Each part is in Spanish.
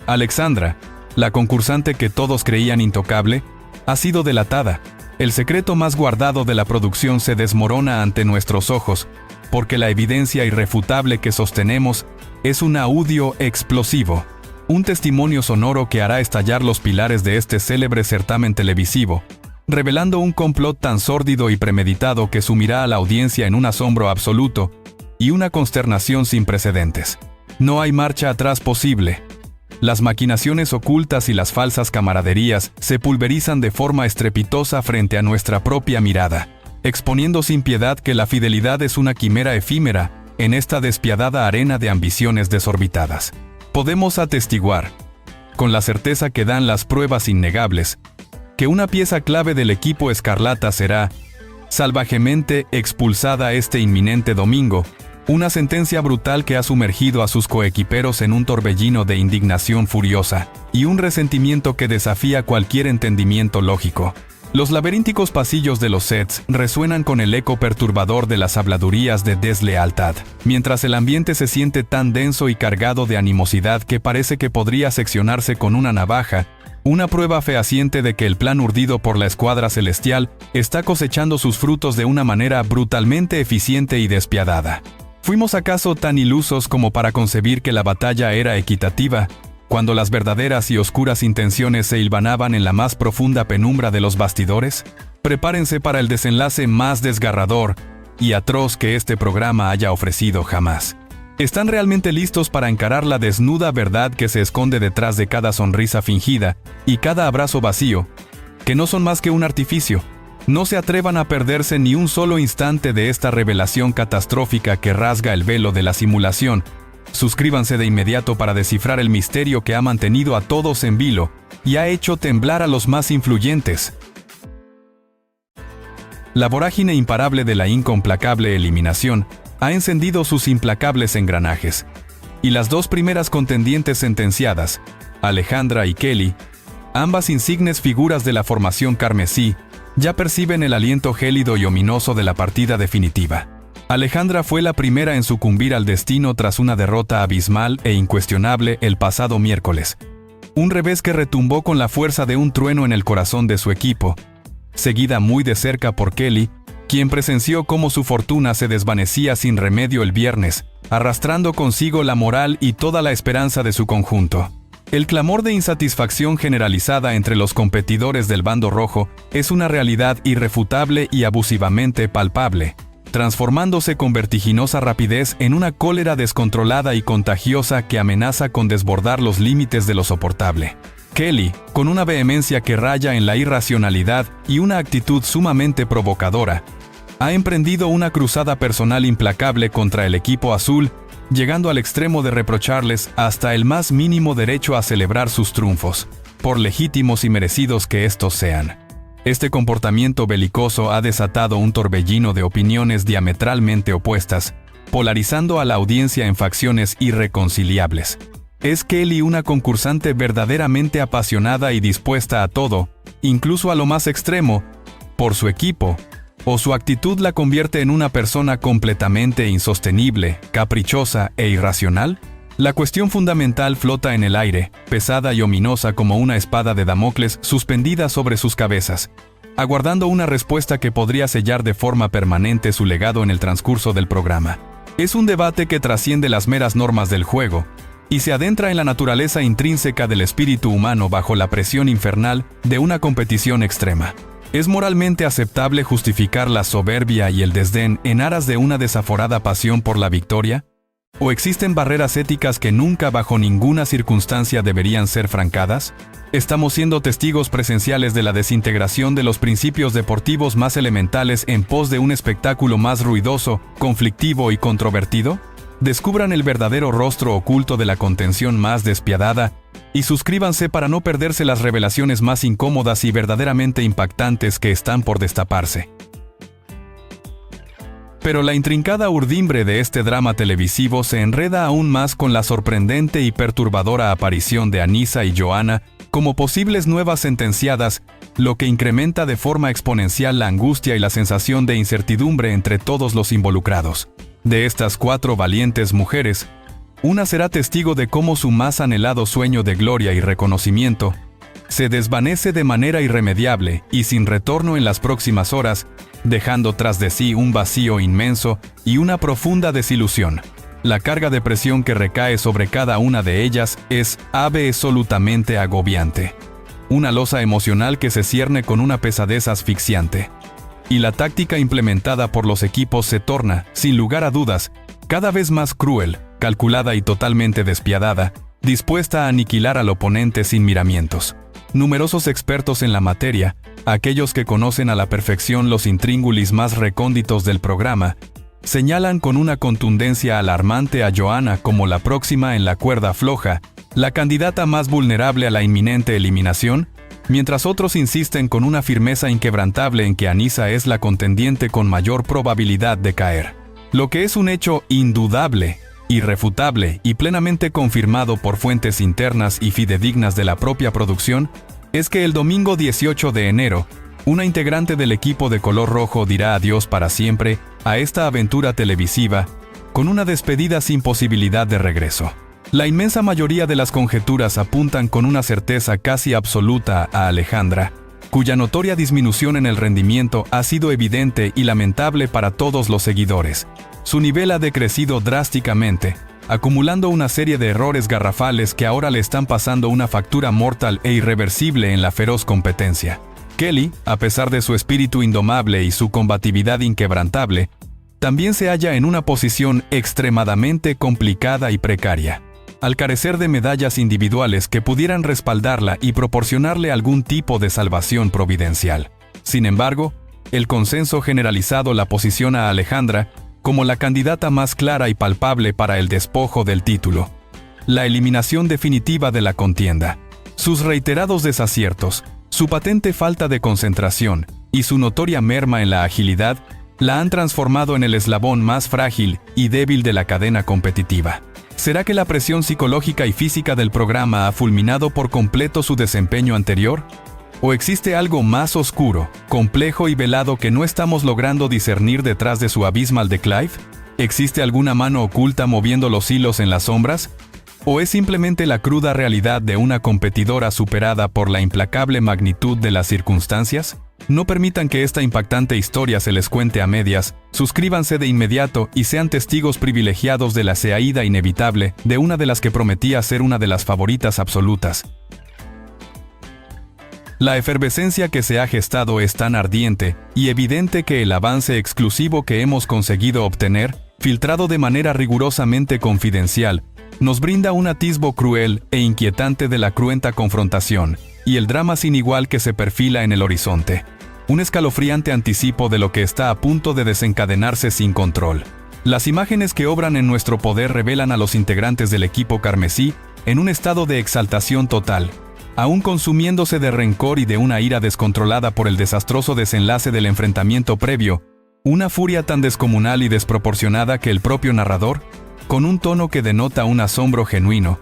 Alexandra, la concursante que todos creían intocable, ha sido delatada. El secreto más guardado de la producción se desmorona ante nuestros ojos, porque la evidencia irrefutable que sostenemos es un audio explosivo, un testimonio sonoro que hará estallar los pilares de este célebre certamen televisivo, revelando un complot tan sórdido y premeditado que sumirá a la audiencia en un asombro absoluto y una consternación sin precedentes. No hay marcha atrás posible. Las maquinaciones ocultas y las falsas camaraderías se pulverizan de forma estrepitosa frente a nuestra propia mirada, exponiendo sin piedad que la fidelidad es una quimera efímera en esta despiadada arena de ambiciones desorbitadas. Podemos atestiguar, con la certeza que dan las pruebas innegables, que una pieza clave del equipo escarlata será salvajemente expulsada este inminente domingo, una sentencia brutal que ha sumergido a sus coequiperos en un torbellino de indignación furiosa y un resentimiento que desafía cualquier entendimiento lógico. Los laberínticos pasillos de los sets resuenan con el eco perturbador de las habladurías de deslealtad, mientras el ambiente se siente tan denso y cargado de animosidad que parece que podría seccionarse con una navaja, una prueba fehaciente de que el plan urdido por la escuadra celestial está cosechando sus frutos de una manera brutalmente eficiente y despiadada. ¿Fuimos acaso tan ilusos como para concebir que la batalla era equitativa, cuando las verdaderas y oscuras intenciones se hilvanaban en la más profunda penumbra de los bastidores? Prepárense para el desenlace más desgarrador y atroz que este programa haya ofrecido jamás. ¿Están realmente listos para encarar la desnuda verdad que se esconde detrás de cada sonrisa fingida y cada abrazo vacío, que no son más que un artificio? No se atrevan a perderse ni un solo instante de esta revelación catastrófica que rasga el velo de la simulación. Suscríbanse de inmediato para descifrar el misterio que ha mantenido a todos en vilo y ha hecho temblar a los más influyentes. La vorágine imparable de la incomplacable eliminación ha encendido sus implacables engranajes, y las dos primeras contendientes sentenciadas, Alejandra y Kelly, ambas insignes figuras de la formación carmesí, ya perciben el aliento gélido y ominoso de la partida definitiva. Alejandra fue la primera en sucumbir al destino tras una derrota abismal e incuestionable el pasado miércoles. Un revés que retumbó con la fuerza de un trueno en el corazón de su equipo, seguida muy de cerca por Kelly, quien presenció cómo su fortuna se desvanecía sin remedio el viernes, arrastrando consigo la moral y toda la esperanza de su conjunto. El clamor de insatisfacción generalizada entre los competidores del bando rojo es una realidad irrefutable y abusivamente palpable, transformándose con vertiginosa rapidez en una cólera descontrolada y contagiosa que amenaza con desbordar los límites de lo soportable. Kelly, con una vehemencia que raya en la irracionalidad y una actitud sumamente provocadora, ha emprendido una cruzada personal implacable contra el equipo azul, llegando al extremo de reprocharles hasta el más mínimo derecho a celebrar sus triunfos, por legítimos y merecidos que estos sean. Este comportamiento belicoso ha desatado un torbellino de opiniones diametralmente opuestas, polarizando a la audiencia en facciones irreconciliables. ¿Es Kelly una concursante verdaderamente apasionada y dispuesta a todo, incluso a lo más extremo, por su equipo, o su actitud la convierte en una persona completamente insostenible, caprichosa e irracional? La cuestión fundamental flota en el aire, pesada y ominosa como una espada de Damocles suspendida sobre sus cabezas, aguardando una respuesta que podría sellar de forma permanente su legado en el transcurso del programa. Es un debate que trasciende las meras normas del juego, y se adentra en la naturaleza intrínseca del espíritu humano bajo la presión infernal de una competición extrema. ¿Es moralmente aceptable justificar la soberbia y el desdén en aras de una desaforada pasión por la victoria? ¿O existen barreras éticas que nunca bajo ninguna circunstancia deberían ser francadas? ¿Estamos siendo testigos presenciales de la desintegración de los principios deportivos más elementales en pos de un espectáculo más ruidoso, conflictivo y controvertido? Descubran el verdadero rostro oculto de la contención más despiadada y suscríbanse para no perderse las revelaciones más incómodas y verdaderamente impactantes que están por destaparse. Pero la intrincada urdimbre de este drama televisivo se enreda aún más con la sorprendente y perturbadora aparición de Anissa y Joanna como posibles nuevas sentenciadas, lo que incrementa de forma exponencial la angustia y la sensación de incertidumbre entre todos los involucrados. De estas 4 valientes mujeres, Una será testigo de cómo su más anhelado sueño de gloria y reconocimiento se desvanece de manera irremediable y sin retorno en las próximas horas, dejando tras de sí un vacío inmenso y una profunda desilusión. La carga de presión que recae sobre cada una de ellas es absolutamente agobiante. Una losa emocional que se cierne con una pesadez asfixiante. Y la táctica implementada por los equipos se torna, sin lugar a dudas, cada vez más cruel, calculada y totalmente despiadada, dispuesta a aniquilar al oponente sin miramientos. Numerosos expertos en la materia, aquellos que conocen a la perfección los intríngulis más recónditos del programa, señalan con una contundencia alarmante a Joanna como la próxima en la cuerda floja, la candidata más vulnerable a la inminente eliminación, mientras otros insisten con una firmeza inquebrantable en que Anísa es la contendiente con mayor probabilidad de caer. Lo que es un hecho indudable, irrefutable y plenamente confirmado por fuentes internas y fidedignas de la propia producción, es que el domingo 18 de enero, una integrante del equipo de color rojo dirá adiós para siempre a esta aventura televisiva, con una despedida sin posibilidad de regreso. La inmensa mayoría de las conjeturas apuntan con una certeza casi absoluta a Alejandra, cuya notoria disminución en el rendimiento ha sido evidente y lamentable para todos los seguidores. Su nivel ha decrecido drásticamente, acumulando una serie de errores garrafales que ahora le están pasando una factura mortal e irreversible en la feroz competencia. Kelly, a pesar de su espíritu indomable y su combatividad inquebrantable, también se halla en una posición extremadamente complicada y precaria. Al carecer de medallas individuales que pudieran respaldarla y proporcionarle algún tipo de salvación providencial. Sin embargo, el consenso generalizado la posiciona a Alejandra como la candidata más clara y palpable para el despojo del título. La eliminación definitiva de la contienda. Sus reiterados desaciertos, su patente falta de concentración y su notoria merma en la agilidad la han transformado en el eslabón más frágil y débil de la cadena competitiva. ¿Será que la presión psicológica y física del programa ha fulminado por completo su desempeño anterior? ¿O existe algo más oscuro, complejo y velado que no estamos logrando discernir detrás de su abismal declive? ¿Existe alguna mano oculta moviendo los hilos en las sombras? ¿O es simplemente la cruda realidad de una competidora superada por la implacable magnitud de las circunstancias? No permitan que esta impactante historia se les cuente a medias, suscríbanse de inmediato y sean testigos privilegiados de la caída inevitable de una de las que prometía ser una de las favoritas absolutas. La efervescencia que se ha gestado es tan ardiente y evidente que el avance exclusivo que hemos conseguido obtener, filtrado de manera rigurosamente confidencial, nos brinda un atisbo cruel e inquietante de la cruenta confrontación y el drama sin igual que se perfila en el horizonte. Un escalofriante anticipo de lo que está a punto de desencadenarse sin control. Las imágenes que obran en nuestro poder revelan a los integrantes del equipo carmesí en un estado de exaltación total, aún consumiéndose de rencor y de una ira descontrolada por el desastroso desenlace del enfrentamiento previo, una furia tan descomunal y desproporcionada que el propio narrador, con un tono que denota un asombro genuino,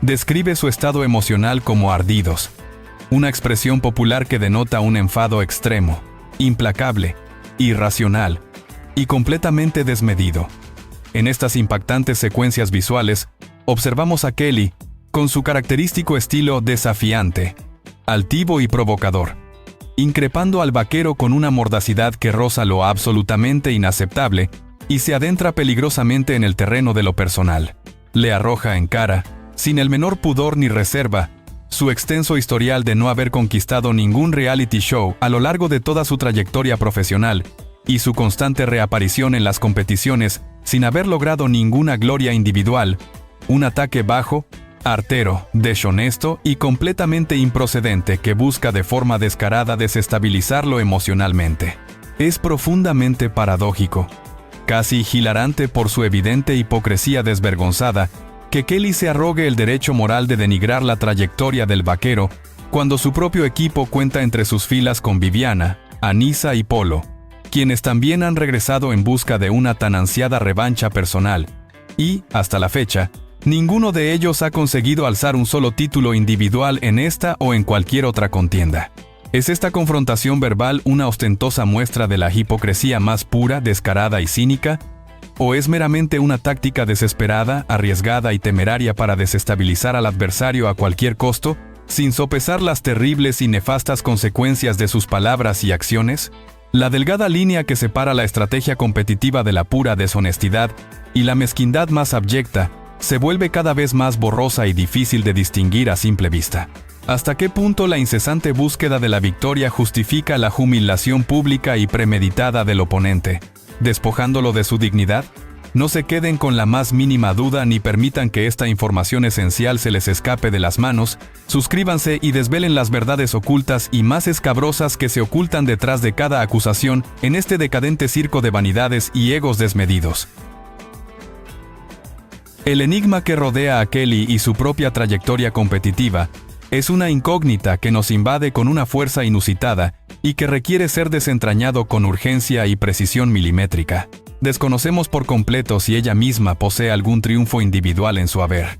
describe su estado emocional como ardidos, una expresión popular que denota un enfado extremo, implacable, irracional y completamente desmedido. En estas impactantes secuencias visuales, observamos a Kelly, con su característico estilo desafiante, altivo y provocador, increpando al vaquero con una mordacidad que roza lo absolutamente inaceptable y se adentra peligrosamente en el terreno de lo personal. Le arroja en cara, sin el menor pudor ni reserva, su extenso historial de no haber conquistado ningún reality show a lo largo de toda su trayectoria profesional y su constante reaparición en las competiciones sin haber logrado ninguna gloria individual, un ataque bajo, artero, deshonesto y completamente improcedente que busca de forma descarada desestabilizarlo emocionalmente. Es profundamente paradójico, casi hilarante por su evidente hipocresía desvergonzada, que Kelly se arrogue el derecho moral de denigrar la trayectoria del vaquero cuando su propio equipo cuenta entre sus filas con Viviana, Anísa y Polo, quienes también han regresado en busca de una tan ansiada revancha personal, y, hasta la fecha, ninguno de ellos ha conseguido alzar un solo título individual en esta o en cualquier otra contienda. ¿Es esta confrontación verbal una ostentosa muestra de la hipocresía más pura, descarada y cínica? ¿O es meramente una táctica desesperada, arriesgada y temeraria para desestabilizar al adversario a cualquier costo, sin sopesar las terribles y nefastas consecuencias de sus palabras y acciones? La delgada línea que separa la estrategia competitiva de la pura deshonestidad y la mezquindad más abyecta se vuelve cada vez más borrosa y difícil de distinguir a simple vista. ¿Hasta qué punto la incesante búsqueda de la victoria justifica la humillación pública y premeditada del oponente, despojándolo de su dignidad? No se queden con la más mínima duda ni permitan que esta información esencial se les escape de las manos. Suscríbanse y desvelen las verdades ocultas y más escabrosas que se ocultan detrás de cada acusación en este decadente circo de vanidades y egos desmedidos. El enigma que rodea a Kelly y su propia trayectoria competitiva es una incógnita que nos invade con una fuerza inusitada y que requiere ser desentrañado con urgencia y precisión milimétrica. Desconocemos por completo si ella misma posee algún triunfo individual en su haber.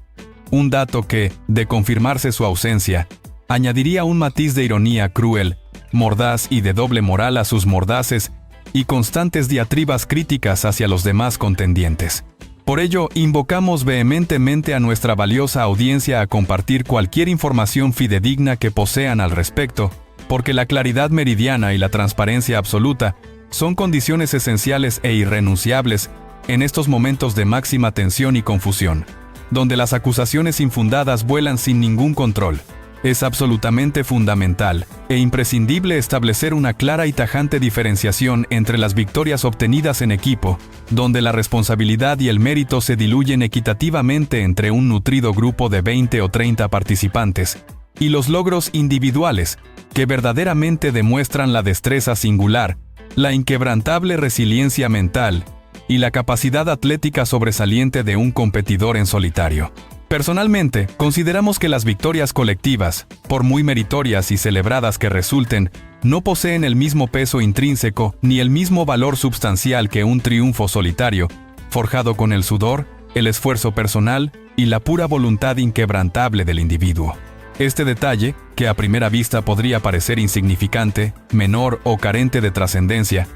Un dato que, de confirmarse su ausencia, añadiría un matiz de ironía cruel, mordaz y de doble moral a sus mordaces y constantes diatribas críticas hacia los demás contendientes. Por ello, invocamos vehementemente a nuestra valiosa audiencia a compartir cualquier información fidedigna que posean al respecto, porque la claridad meridiana y la transparencia absoluta son condiciones esenciales e irrenunciables en estos momentos de máxima tensión y confusión, donde las acusaciones infundadas vuelan sin ningún control. Es absolutamente fundamental e imprescindible establecer una clara y tajante diferenciación entre las victorias obtenidas en equipo, donde la responsabilidad y el mérito se diluyen equitativamente entre un nutrido grupo de 20 o 30 participantes, y los logros individuales, que verdaderamente demuestran la destreza singular, la inquebrantable resiliencia mental y la capacidad atlética sobresaliente de un competidor en solitario. Personalmente, consideramos que las victorias colectivas, por muy meritorias y celebradas que resulten, no poseen el mismo peso intrínseco ni el mismo valor substancial que un triunfo solitario, forjado con el sudor, el esfuerzo personal y la pura voluntad inquebrantable del individuo. Este detalle, que a primera vista podría parecer insignificante, menor o carente de trascendencia,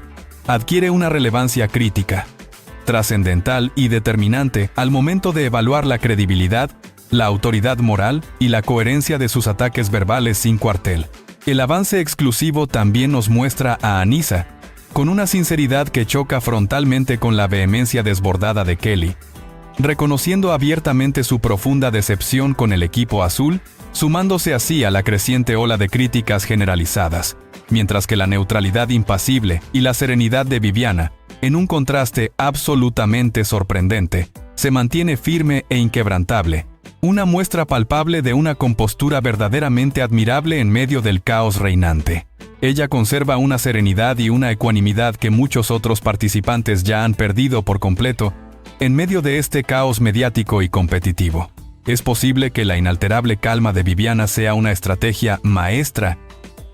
adquiere una relevancia crítica, trascendental y determinante al momento de evaluar la credibilidad, la autoridad moral y la coherencia de sus ataques verbales sin cuartel. El avance exclusivo también nos muestra a Anissa, con una sinceridad que choca frontalmente con la vehemencia desbordada de Kelly, reconociendo abiertamente su profunda decepción con el equipo azul, sumándose así a la creciente ola de críticas generalizadas, mientras que la neutralidad impasible y la serenidad de Viviana, en un contraste absolutamente sorprendente, se mantiene firme e inquebrantable, una muestra palpable de una compostura verdaderamente admirable en medio del caos reinante. Ella conserva una serenidad y una ecuanimidad que muchos otros participantes ya han perdido por completo en medio de este caos mediático y competitivo. ¿Es posible que la inalterable calma de Viviana sea una estrategia maestra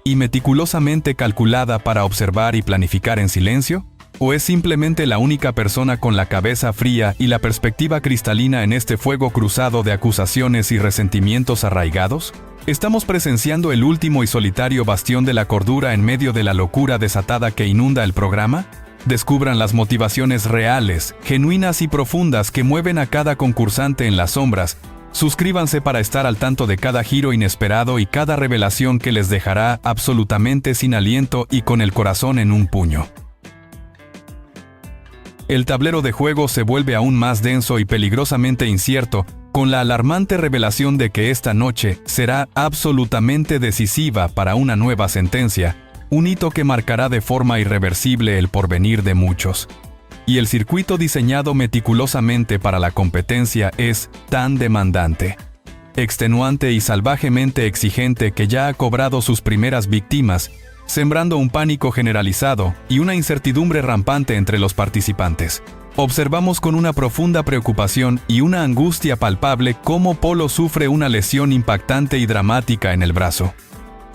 y meticulosamente calculada para observar y planificar en silencio? ¿O es simplemente la única persona con la cabeza fría y la perspectiva cristalina en este fuego cruzado de acusaciones y resentimientos arraigados? ¿Estamos presenciando el último y solitario bastión de la cordura en medio de la locura desatada que inunda el programa? Descubran las motivaciones reales, genuinas y profundas que mueven a cada concursante en las sombras. Suscríbanse para estar al tanto de cada giro inesperado y cada revelación que les dejará absolutamente sin aliento y con el corazón en un puño. El tablero de juego se vuelve aún más denso y peligrosamente incierto, con la alarmante revelación de que esta noche será absolutamente decisiva para una nueva sentencia, un hito que marcará de forma irreversible el porvenir de muchos. Y el circuito diseñado meticulosamente para la competencia es tan demandante, extenuante y salvajemente exigente que ya ha cobrado sus primeras víctimas, sembrando un pánico generalizado y una incertidumbre rampante entre los participantes. Observamos con una profunda preocupación y una angustia palpable cómo Polo sufre una lesión impactante y dramática en el brazo.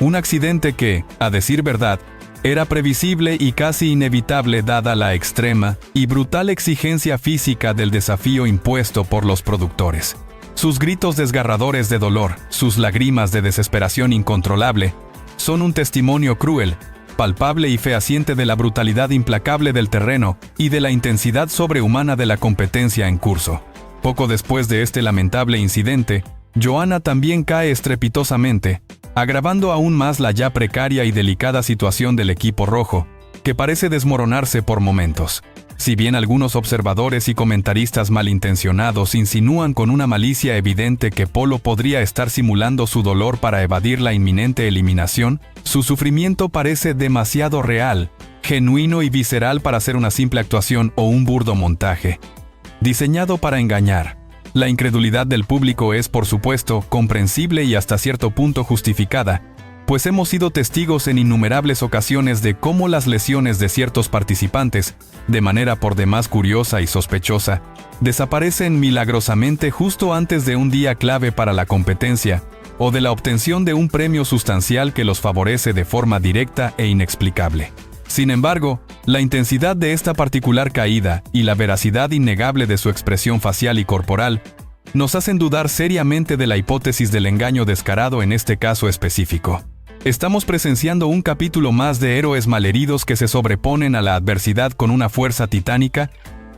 Un accidente que, a decir verdad, era previsible y casi inevitable dada la extrema y brutal exigencia física del desafío impuesto por los productores. Sus gritos desgarradores de dolor, sus lágrimas de desesperación incontrolable, son un testimonio cruel, palpable y fehaciente de la brutalidad implacable del terreno y de la intensidad sobrehumana de la competencia en curso. Poco después de este lamentable incidente, Joanna también cae estrepitosamente, agravando aún más la ya precaria y delicada situación del equipo rojo, que parece desmoronarse por momentos. Si bien algunos observadores y comentaristas malintencionados insinúan con una malicia evidente que Polo podría estar simulando su dolor para evadir la inminente eliminación, su sufrimiento parece demasiado real, genuino y visceral para ser una simple actuación o un burdo montaje diseñado para engañar. La incredulidad del público es, por supuesto, comprensible y hasta cierto punto justificada, pues hemos sido testigos en innumerables ocasiones de cómo las lesiones de ciertos participantes, de manera por demás curiosa y sospechosa, desaparecen milagrosamente justo antes de un día clave para la competencia, o de la obtención de un premio sustancial que los favorece de forma directa e inexplicable. Sin embargo, la intensidad de esta particular caída y la veracidad innegable de su expresión facial y corporal nos hacen dudar seriamente de la hipótesis del engaño descarado en este caso específico. Estamos presenciando un capítulo más de héroes malheridos que se sobreponen a la adversidad con una fuerza titánica,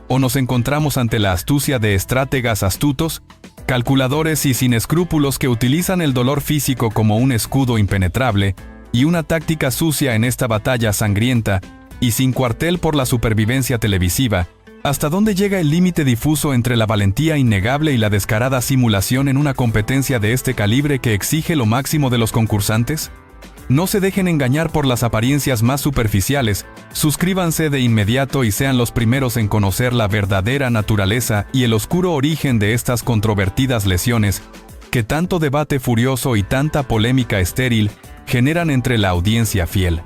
o nos encontramos ante la astucia de estrategas astutos, calculadores y sin escrúpulos que utilizan el dolor físico como un escudo impenetrable y una táctica sucia en esta batalla sangrienta y sin cuartel por la supervivencia televisiva. ¿Hasta dónde llega el límite difuso entre la valentía innegable y la descarada simulación en una competencia de este calibre que exige lo máximo de los concursantes? No se dejen engañar por las apariencias más superficiales, suscríbanse de inmediato y sean los primeros en conocer la verdadera naturaleza y el oscuro origen de estas controvertidas lesiones, que tanto debate furioso y tanta polémica estéril generan entre la audiencia fiel.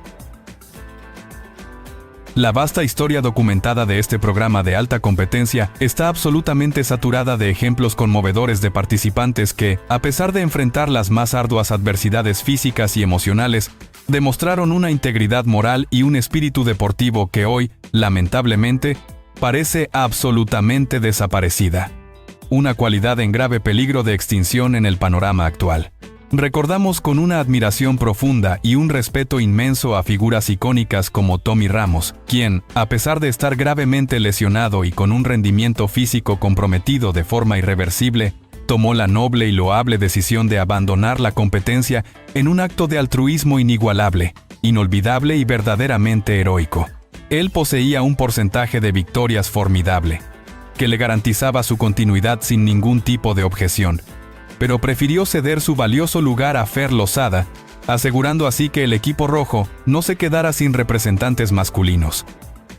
La vasta historia documentada de este programa de alta competencia está absolutamente saturada de ejemplos conmovedores de participantes que, a pesar de enfrentar las más arduas adversidades físicas y emocionales, demostraron una integridad moral y un espíritu deportivo que hoy, lamentablemente, parece absolutamente desaparecida. Una cualidad en grave peligro de extinción en el panorama actual. Recordamos con una admiración profunda y un respeto inmenso a figuras icónicas como Tommy Ramos, quien, a pesar de estar gravemente lesionado y con un rendimiento físico comprometido de forma irreversible, tomó la noble y loable decisión de abandonar la competencia en un acto de altruismo inigualable, inolvidable y verdaderamente heroico. Él poseía un porcentaje de victorias formidable, que le garantizaba su continuidad sin ningún tipo de objeción, pero prefirió ceder su valioso lugar a Fer Lozada, asegurando así que el equipo rojo no se quedara sin representantes masculinos.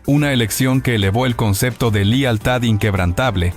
Una elección que elevó el concepto de lealtad inquebrantable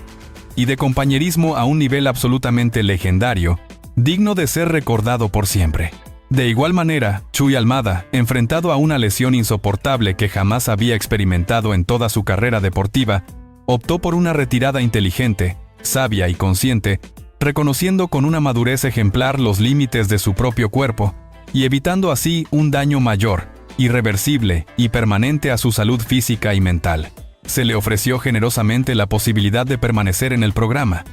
y de compañerismo a un nivel absolutamente legendario, digno de ser recordado por siempre. De igual manera, Chuy Almada, enfrentado a una lesión insoportable que jamás había experimentado en toda su carrera deportiva, optó por una retirada inteligente, sabia y consciente, reconociendo con una madurez ejemplar los límites de su propio cuerpo y evitando así un daño mayor, irreversible y permanente a su salud física y mental. Se le ofreció generosamente la posibilidad de permanecer en el programa,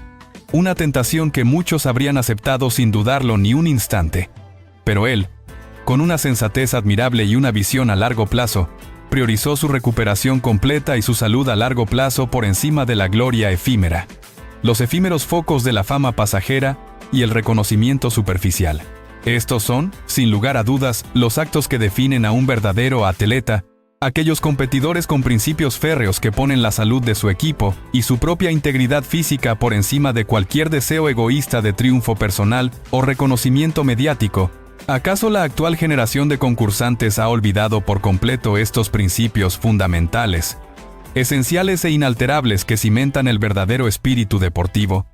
una tentación que muchos habrían aceptado sin dudarlo ni un instante. Pero él, con una sensatez admirable y una visión a largo plazo, priorizó su recuperación completa y su salud a largo plazo por encima de la gloria efímera, los efímeros focos de la fama pasajera y el reconocimiento superficial. Estos son, sin lugar a dudas, los actos que definen a un verdadero atleta, aquellos competidores con principios férreos que ponen la salud de su equipo y su propia integridad física por encima de cualquier deseo egoísta de triunfo personal o reconocimiento mediático. ¿Acaso la actual generación de concursantes ha olvidado por completo estos principios fundamentales, esenciales e inalterables que cimentan el verdadero espíritu deportivo?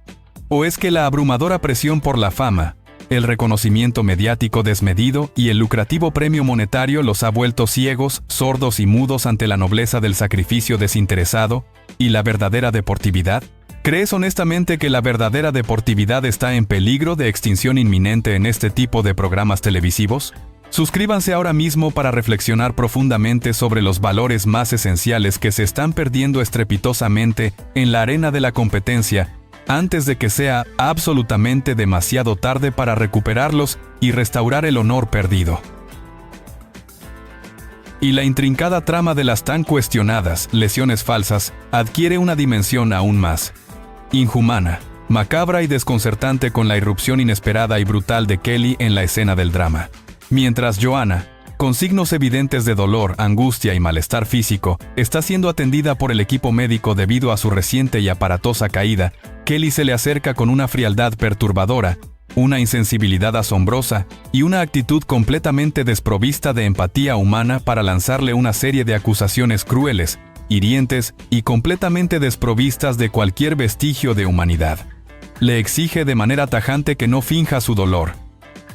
¿O es que la abrumadora presión por la fama, el reconocimiento mediático desmedido y el lucrativo premio monetario los ha vuelto ciegos, sordos y mudos ante la nobleza del sacrificio desinteresado y la verdadera deportividad? ¿Crees honestamente que la verdadera deportividad está en peligro de extinción inminente en este tipo de programas televisivos? Suscríbanse ahora mismo para reflexionar profundamente sobre los valores más esenciales que se están perdiendo estrepitosamente en la arena de la competencia, antes de que sea absolutamente demasiado tarde para recuperarlos y restaurar el honor perdido. Y la intrincada trama de las tan cuestionadas lesiones falsas adquiere una dimensión aún más inhumana, macabra y desconcertante con la irrupción inesperada y brutal de Kelly en la escena del drama. Mientras Joanna, con signos evidentes de dolor, angustia y malestar físico, está siendo atendida por el equipo médico debido a su reciente y aparatosa caída, Kelly se le acerca con una frialdad perturbadora, una insensibilidad asombrosa y una actitud completamente desprovista de empatía humana para lanzarle una serie de acusaciones crueles, hirientes y completamente desprovistas de cualquier vestigio de humanidad. Le exige de manera tajante que no finja su dolor,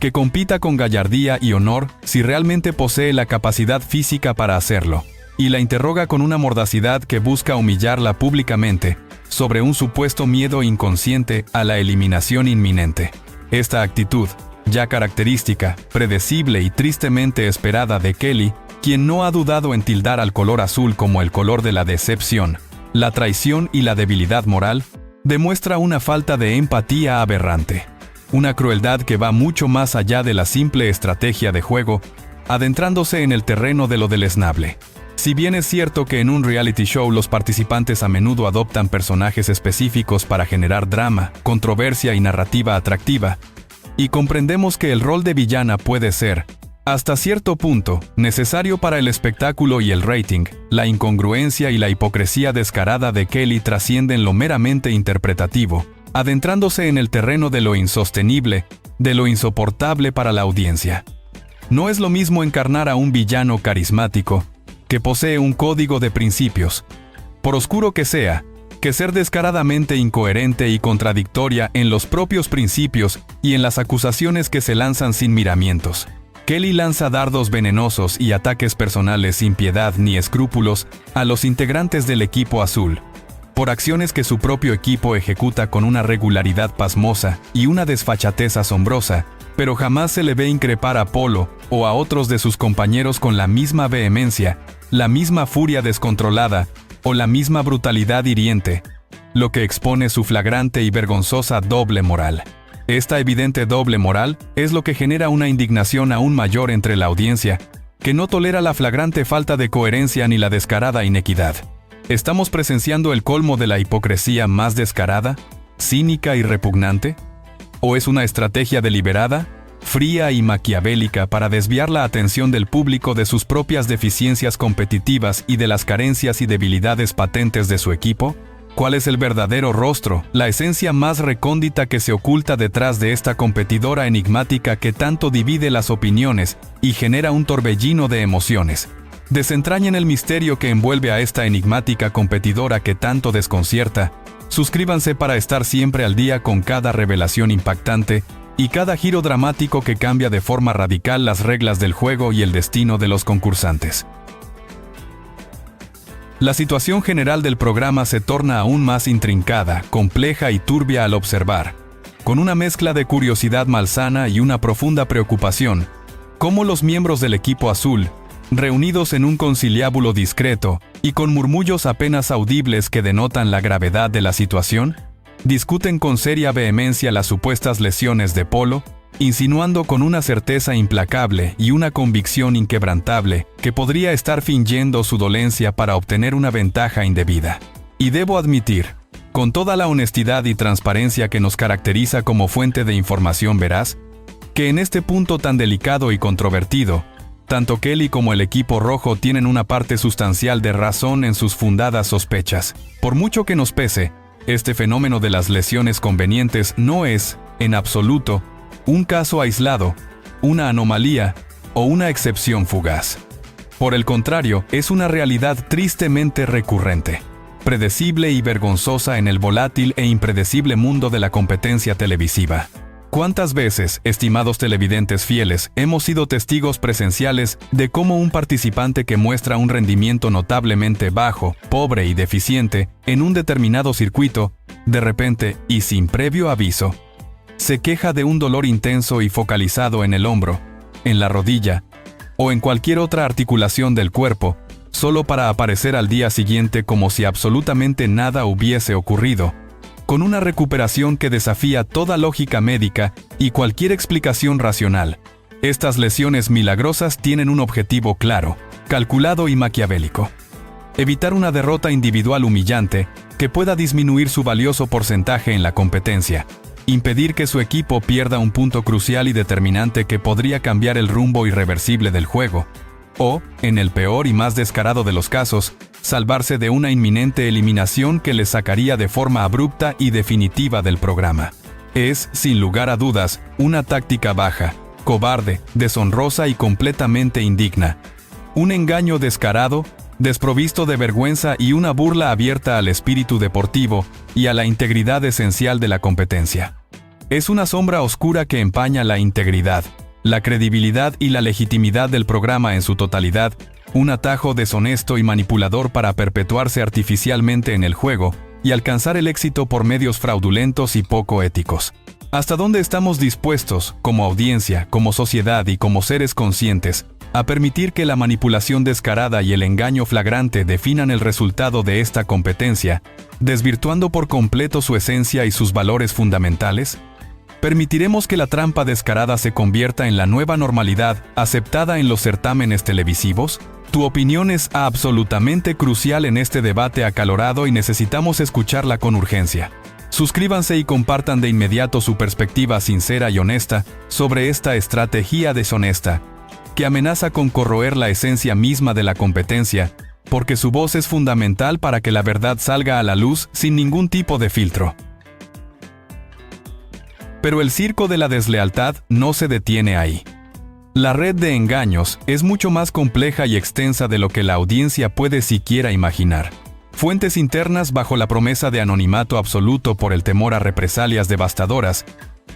que compita con gallardía y honor si realmente posee la capacidad física para hacerlo, y la interroga con una mordacidad que busca humillarla públicamente sobre un supuesto miedo inconsciente a la eliminación inminente. Esta actitud, ya característica, predecible y tristemente esperada de Kelly, quien no ha dudado en tildar al color azul como el color de la decepción, la traición y la debilidad moral, demuestra una falta de empatía aberrante. Una crueldad que va mucho más allá de la simple estrategia de juego, adentrándose en el terreno de lo deleznable. Si bien es cierto que en un reality show los participantes a menudo adoptan personajes específicos para generar drama, controversia y narrativa atractiva, y comprendemos que el rol de villana puede ser, hasta cierto punto, necesario para el espectáculo y el rating, la incongruencia y la hipocresía descarada de Kelly trascienden lo meramente interpretativo, adentrándose en el terreno de lo insostenible, de lo insoportable para la audiencia. No es lo mismo encarnar a un villano carismático, que posee un código de principios, por oscuro que sea, que ser descaradamente incoherente y contradictoria en los propios principios y en las acusaciones que se lanzan sin miramientos. Kelly lanza dardos venenosos y ataques personales sin piedad ni escrúpulos a los integrantes del equipo azul, por acciones que su propio equipo ejecuta con una regularidad pasmosa y una desfachatez asombrosa, pero jamás se le ve increpar a Polo o a otros de sus compañeros con la misma vehemencia, la misma furia descontrolada o la misma brutalidad hiriente, lo que expone su flagrante y vergonzosa doble moral. Esta evidente doble moral es lo que genera una indignación aún mayor entre la audiencia, que no tolera la flagrante falta de coherencia ni la descarada inequidad. ¿Estamos presenciando el colmo de la hipocresía más descarada, cínica y repugnante? ¿O es una estrategia deliberada, fría y maquiavélica para desviar la atención del público de sus propias deficiencias competitivas y de las carencias y debilidades patentes de su equipo? ¿Cuál es el verdadero rostro, la esencia más recóndita que se oculta detrás de esta competidora enigmática que tanto divide las opiniones y genera un torbellino de emociones? Desentrañen el misterio que envuelve a esta enigmática competidora que tanto desconcierta. Suscríbanse para estar siempre al día con cada revelación impactante y cada giro dramático que cambia de forma radical las reglas del juego y el destino de los concursantes. La situación general del programa se torna aún más intrincada, compleja y turbia al observar, con una mezcla de curiosidad malsana y una profunda preocupación, cómo los miembros del equipo azul, reunidos en un conciliábulo discreto y con murmullos apenas audibles que denotan la gravedad de la situación, discuten con seria vehemencia las supuestas lesiones de Polo, insinuando con una certeza implacable y una convicción inquebrantable que podría estar fingiendo su dolencia para obtener una ventaja indebida. Y debo admitir, con toda la honestidad y transparencia que nos caracteriza como fuente de información veraz, que en este punto tan delicado y controvertido, tanto Kelly como el equipo rojo tienen una parte sustancial de razón en sus fundadas sospechas. Por mucho que nos pese, este fenómeno de las lesiones convenientes no es, en absoluto, un caso aislado, una anomalía o una excepción fugaz. Por el contrario, es una realidad tristemente recurrente, predecible y vergonzosa en el volátil e impredecible mundo de la competencia televisiva. ¿Cuántas veces, estimados televidentes fieles, hemos sido testigos presenciales de cómo un participante que muestra un rendimiento notablemente bajo, pobre y deficiente en un determinado circuito, de repente y sin previo aviso, se queja de un dolor intenso y focalizado en el hombro, en la rodilla o en cualquier otra articulación del cuerpo, solo para aparecer al día siguiente como si absolutamente nada hubiese ocurrido, con una recuperación que desafía toda lógica médica y cualquier explicación racional? Estas lesiones milagrosas tienen un objetivo claro: calculado y maquiavélico. Evitar una derrota individual humillante que pueda disminuir su valioso porcentaje en la competencia. Impedir que su equipo pierda un punto crucial y determinante que podría cambiar el rumbo irreversible del juego. O, en el peor y más descarado de los casos, salvarse de una inminente eliminación que les sacaría de forma abrupta y definitiva del programa. Es, sin lugar a dudas, una táctica baja, cobarde, deshonrosa y completamente indigna. Un engaño descarado, desprovisto de vergüenza y una burla abierta al espíritu deportivo y a la integridad esencial de la competencia. Es una sombra oscura que empaña la integridad, la credibilidad y la legitimidad del programa en su totalidad, un atajo deshonesto y manipulador para perpetuarse artificialmente en el juego y alcanzar el éxito por medios fraudulentos y poco éticos. ¿Hasta dónde estamos dispuestos, como audiencia, como sociedad y como seres conscientes, a permitir que la manipulación descarada y el engaño flagrante definan el resultado de esta competencia, desvirtuando por completo su esencia y sus valores fundamentales? ¿Permitiremos que la trampa descarada se convierta en la nueva normalidad aceptada en los certámenes televisivos? Tu opinión es absolutamente crucial en este debate acalorado y necesitamos escucharla con urgencia. Suscríbanse y compartan de inmediato su perspectiva sincera y honesta sobre esta estrategia deshonesta, que amenaza con corroer la esencia misma de la competencia, porque su voz es fundamental para que la verdad salga a la luz sin ningún tipo de filtro. Pero el circo de la deslealtad no se detiene ahí. La red de engaños es mucho más compleja y extensa de lo que la audiencia puede siquiera imaginar. Fuentes internas, bajo la promesa de anonimato absoluto por el temor a represalias devastadoras,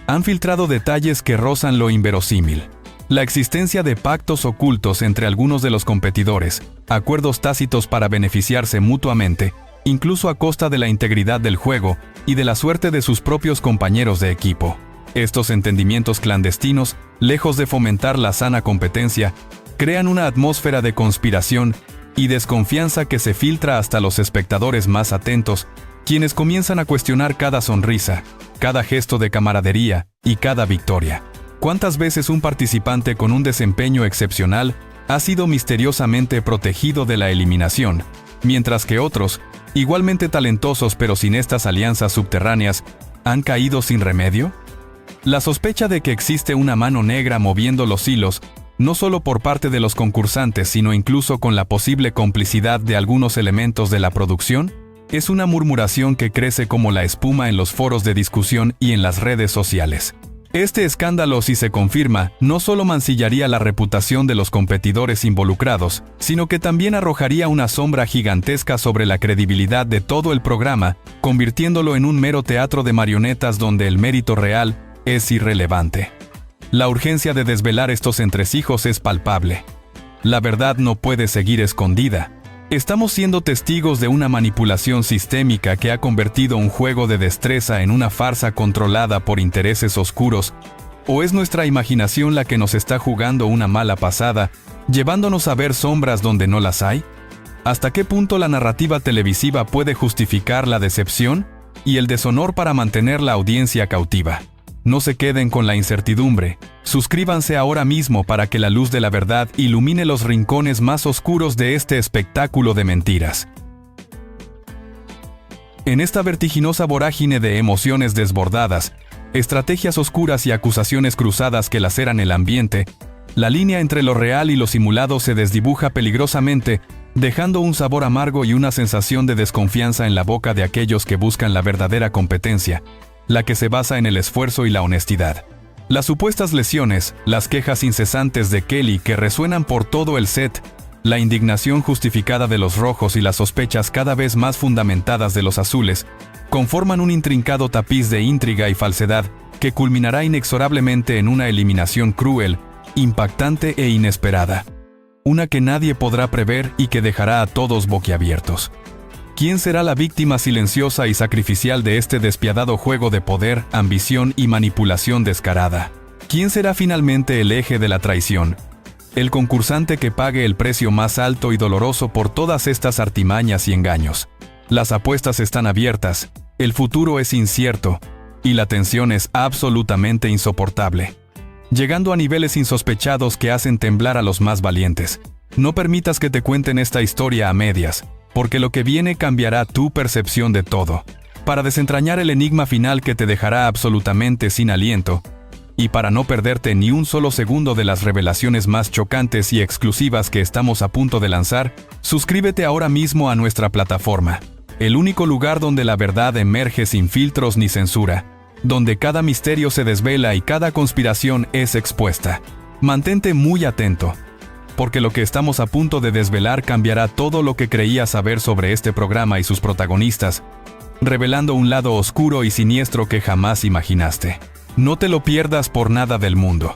han filtrado detalles que rozan lo inverosímil. La existencia de pactos ocultos entre algunos de los competidores, acuerdos tácitos para beneficiarse mutuamente, incluso a costa de la integridad del juego y de la suerte de sus propios compañeros de equipo. Estos entendimientos clandestinos, lejos de fomentar la sana competencia, crean una atmósfera de conspiración y desconfianza que se filtra hasta los espectadores más atentos, quienes comienzan a cuestionar cada sonrisa, cada gesto de camaradería y cada victoria. ¿Cuántas veces un participante con un desempeño excepcional ha sido misteriosamente protegido de la eliminación, mientras que otros, igualmente talentosos pero sin estas alianzas subterráneas, han caído sin remedio? La sospecha de que existe una mano negra moviendo los hilos, no solo por parte de los concursantes, sino incluso con la posible complicidad de algunos elementos de la producción, es una murmuración que crece como la espuma en los foros de discusión y en las redes sociales. Este escándalo, si se confirma, no solo mancillaría la reputación de los competidores involucrados, sino que también arrojaría una sombra gigantesca sobre la credibilidad de todo el programa, convirtiéndolo en un mero teatro de marionetas donde el mérito real es irrelevante. La urgencia de desvelar estos entresijos es palpable. La verdad no puede seguir escondida. Estamos siendo testigos de una manipulación sistémica que ha convertido un juego de destreza en una farsa controlada por intereses oscuros. ¿O es nuestra imaginación la que nos está jugando una mala pasada, llevándonos a ver sombras donde no las hay? ¿Hasta qué punto la narrativa televisiva puede justificar la decepción y el deshonor para mantener la audiencia cautiva? No se queden con la incertidumbre. Suscríbanse ahora mismo para que la luz de la verdad ilumine los rincones más oscuros de este espectáculo de mentiras. En esta vertiginosa vorágine de emociones desbordadas, estrategias oscuras y acusaciones cruzadas que laceran el ambiente, la línea entre lo real y lo simulado se desdibuja peligrosamente, dejando un sabor amargo y una sensación de desconfianza en la boca de aquellos que buscan la verdadera competencia, la que se basa en el esfuerzo y la honestidad. Las supuestas lesiones, las quejas incesantes de Kelly que resuenan por todo el set, la indignación justificada de los rojos y las sospechas cada vez más fundamentadas de los azules, conforman un intrincado tapiz de intriga y falsedad que culminará inexorablemente en una eliminación cruel, impactante e inesperada. Una que nadie podrá prever y que dejará a todos boquiabiertos. ¿Quién será la víctima silenciosa y sacrificial de este despiadado juego de poder, ambición y manipulación descarada? ¿Quién será finalmente el eje de la traición? El concursante que pague el precio más alto y doloroso por todas estas artimañas y engaños. Las apuestas están abiertas, el futuro es incierto, y la tensión es absolutamente insoportable, llegando a niveles insospechados que hacen temblar a los más valientes. No permitas que te cuenten esta historia a medias, porque lo que viene cambiará tu percepción de todo. Para desentrañar el enigma final que te dejará absolutamente sin aliento, y para no perderte ni un solo segundo de las revelaciones más chocantes y exclusivas que estamos a punto de lanzar, suscríbete ahora mismo a nuestra plataforma, el único lugar donde la verdad emerge sin filtros ni censura, donde cada misterio se desvela y cada conspiración es expuesta. Mantente muy atento, porque lo que estamos a punto de desvelar cambiará todo lo que creías saber sobre este programa y sus protagonistas, revelando un lado oscuro y siniestro que jamás imaginaste. No te lo pierdas por nada del mundo.